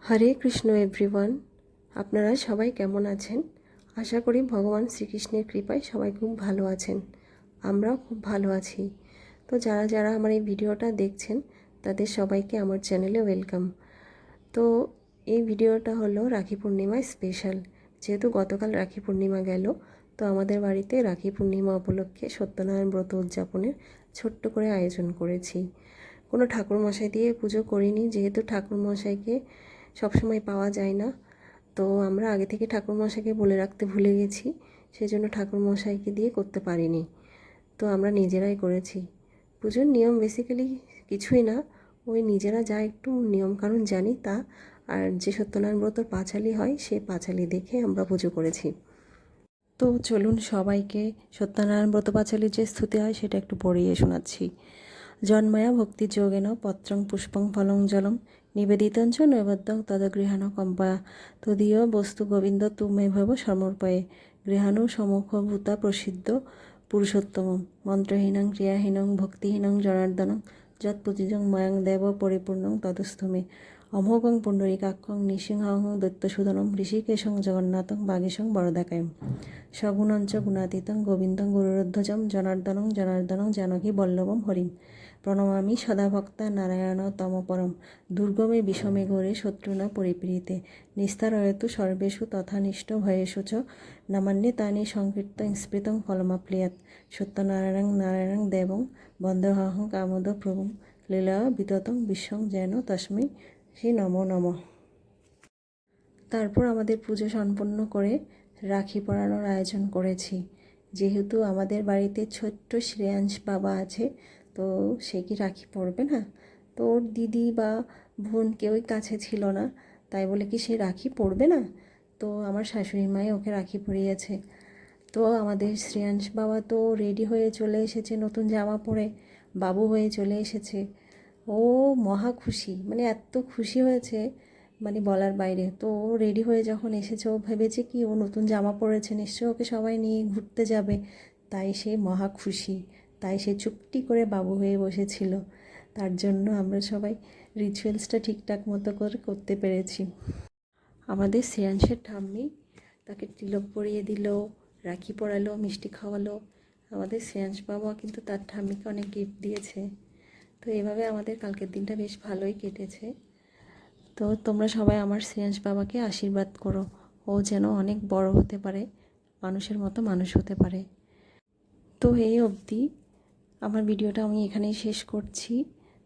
হরে Krishna everyone, আপনারা সবাই কেমন আছেন? আশা করি ভগবান শ্রীকৃষ্ণের কৃপায় সবাই খুব ভালো আছেন। আমরাও খুব ভালো আছি। তো যারা যারা আমার এই ভিডিওটা দেখছেন তাদের সবাইকে আমার চ্যানেলে ওয়েলকাম। তো এই ভিডিওটা হলো রাখি পূর্ণিমায় স্পেশাল। যেহেতু গতকাল রাখি পূর্ণিমা গেল, তো আমাদের বাড়িতে রাখি পূর্ণিমা উপলক্ষে সত্যনারায়ণ ব্রত উদযাপনের ছোট্ট করে আয়োজন করেছি। কোনো ঠাকুরমশাই দিয়ে পুজো করিনি, যেহেতু ঠাকুরমশাইকে সবসময় পাওয়া যায় না। তো আমরা আগে থেকে ঠাকুরমশাইকে বলে রাখতে ভুলে গেছি, সেজন্য ঠাকুরমশাইকে দিয়ে করতে পারিনি। তো আমরা নিজেরাই করেছি। পুজোর নিয়ম বেসিক্যালি কিছুই না, ওই নিজেরা যা একটু নিয়মকানুন জানি তা, আর যে সত্যনারায়ণ ব্রতর পাঁচালি হয় সেই পাঁচালি দেখে আমরা পুজো করেছি। তো চলুন সবাইকে সত্যনারায়ণ ব্রত পাঁচালির যে স্তুতি হয় সেটা একটু পড়িয়ে শোনাচ্ছি। জন্ময়া ভক্তিযোগেন পত্রং পুষ্পং ফলং জলম নিবেদিতঞ্চ নৈবেদ্যং তদগৃহাণ কম্পয়া তদীয় বস্তু গোবিন্দ তুমে ভব সমর্পয়ে গৃহাণু সমুখভূতা প্রসিদ্ধ পুরুষোত্তম মন্ত্রহীনং ক্রিয়াহীনং ভক্তিহীনং জনার্দনং যৎপূজিজং ময়ং দেব পরিপূর্ণং তদস্থমে অমোঘং পুণ্ডরীকাক্ষং নৃসিংহং দৈত্যসূদনং ঋষিকেশং জগন্নাথং বাগীশং বরদাকায়ং সগুণঞ্চ গুণাতীতং গোবিন্দং গুরুরধ্বজং জনার্দনং জনার্দনং জানকী বল্লভম হরিম প্রণমামি সদা ভক্তা নারায়ণ তমপরম দুর্গমে বিষমে ঘোরে শত্রুনা পরিপীড়িতে নিস্তারয়তু সর্বেষু তথানিষ্ঠ ভয়েষু চ নামান্যে তানি সংকীর্তং স্মৃতং ফলমাপ্লুয়াৎ সত্যনারায়ণং নারায়ণং দেবং বন্দেহং কামদ প্রভুং লীলা বিততং বিশ্বং যেন তস্मै শ্রী নমো নমঃ। তারপর আমাদের পুজো সম্পন্ন করে রাখি পরানোর আয়োজন করেছি। যেহেতু আমাদের বাড়িতে ছোট্ট শ্রেয়াংশ বাবা আছে, তো সে কি রাখি পরবে না? তো ওর দিদি বা বোন কেউই কাছে ছিল না, তাই বলে কি সে রাখি পরবে না? তো আমার শাশুড়ি মাই ওকে রাখি পরিয়েছে। তো আমাদের শ্রেয়াংশ বাবা তো রেডি হয়ে চলে এসেছে, নতুন জামা পরে বাবু হয়ে চলে এসেছে। ও মহা খুশি, মানে এত খুশি হয়েছে মানে বলার বাইরে। তো ও রেডি হয়ে যখন এসেছে, ও ভেবেছে কি ও নতুন জামা পরেছে, নিশ্চয়ই ওকে সবাই নিয়ে ঘুরতে যাবে, তাই সে মহা খুশি। তাই সে চুপটি করে বাবু হয়ে বসেছিল। তার জন্য আমরা সবাই রিচুয়ালসটা ঠিকঠাক মতো করে করতে পেরেছি। আমাদের শ্রেয়াংশের ঠাম্মি তাকে তিলক পরিয়ে দিল, রাখি পরালো, মিষ্টি খাওয়ালো। আমাদের শ্রেয়াংশ বাবা কিন্তু তার ঠাম্মিকে অনেক গিফট দিয়েছে। তো এভাবে আমাদের কালকের দিনটা বেশ ভালোই কেটেছে। তো তোমরা সবাই আমার শ্রেয়াংশ বাবাকে আশীর্বাদ করো, ও যেন অনেক বড় হতে পারে, মানুষের মতো মানুষ হতে পারে। তো এই অবধি আমার ভিডিওটা আমি এখানেই শেষ করছি।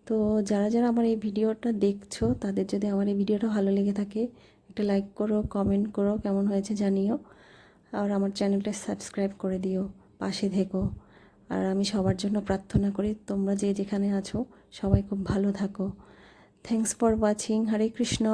তো যারা যারা আমার এই ভিডিওটা দেখছো, তাদের যদি আমার এই ভিডিওটা ভালো লেগে থাকে একটা লাইক করো, কমেন্ট করো, কেমন হয়েছে জানিও। আর আমার চ্যানেলটা সাবস্ক্রাইব করে দিও, পাশে থেকো। আর আমি সবার জন্য প্রার্থনা করি তোমরা যে যেখানে আছো সবাই খুব ভালো থাকো। Thanks for watching. Hare Krishna.